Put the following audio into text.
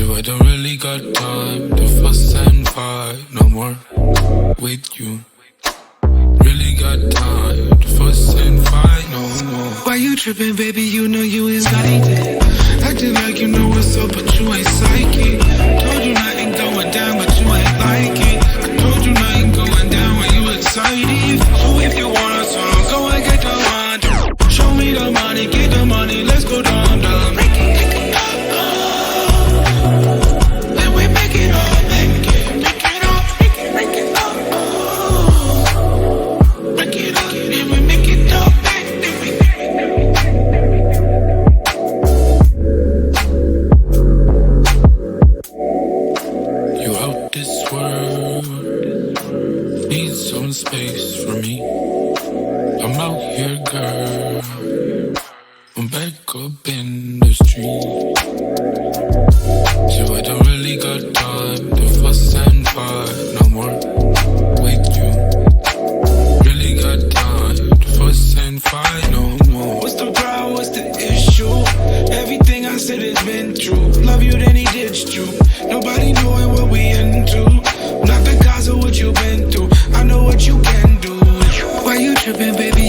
So I don't really got time to fuss and fight no more with you. Really got time to fuss and fight no more. Why you tripping, baby? You know you excited. Acting like you know what's up, but you ain't psychic. Told you nothing going down, but you ain't like it. I told you nothing going down when you excited. So if you want a song, go and get the one. Show me the money, get the money, let's go down, down. Make it, then we make it all, make it all, make it all. Make it all, then we make it all, you out this world, need some space for me. I'm out here, girl, I'm back up in the street. So I don't really got time to fuss and fight no more with you. Really got time to fuss and fight no more. What's the problem, what's the issue? Everything I said has been true. Love you, then he ditched you. Nobody knowing what we into. Not because of what you've been through. I know what you can do. Why you tripping, baby?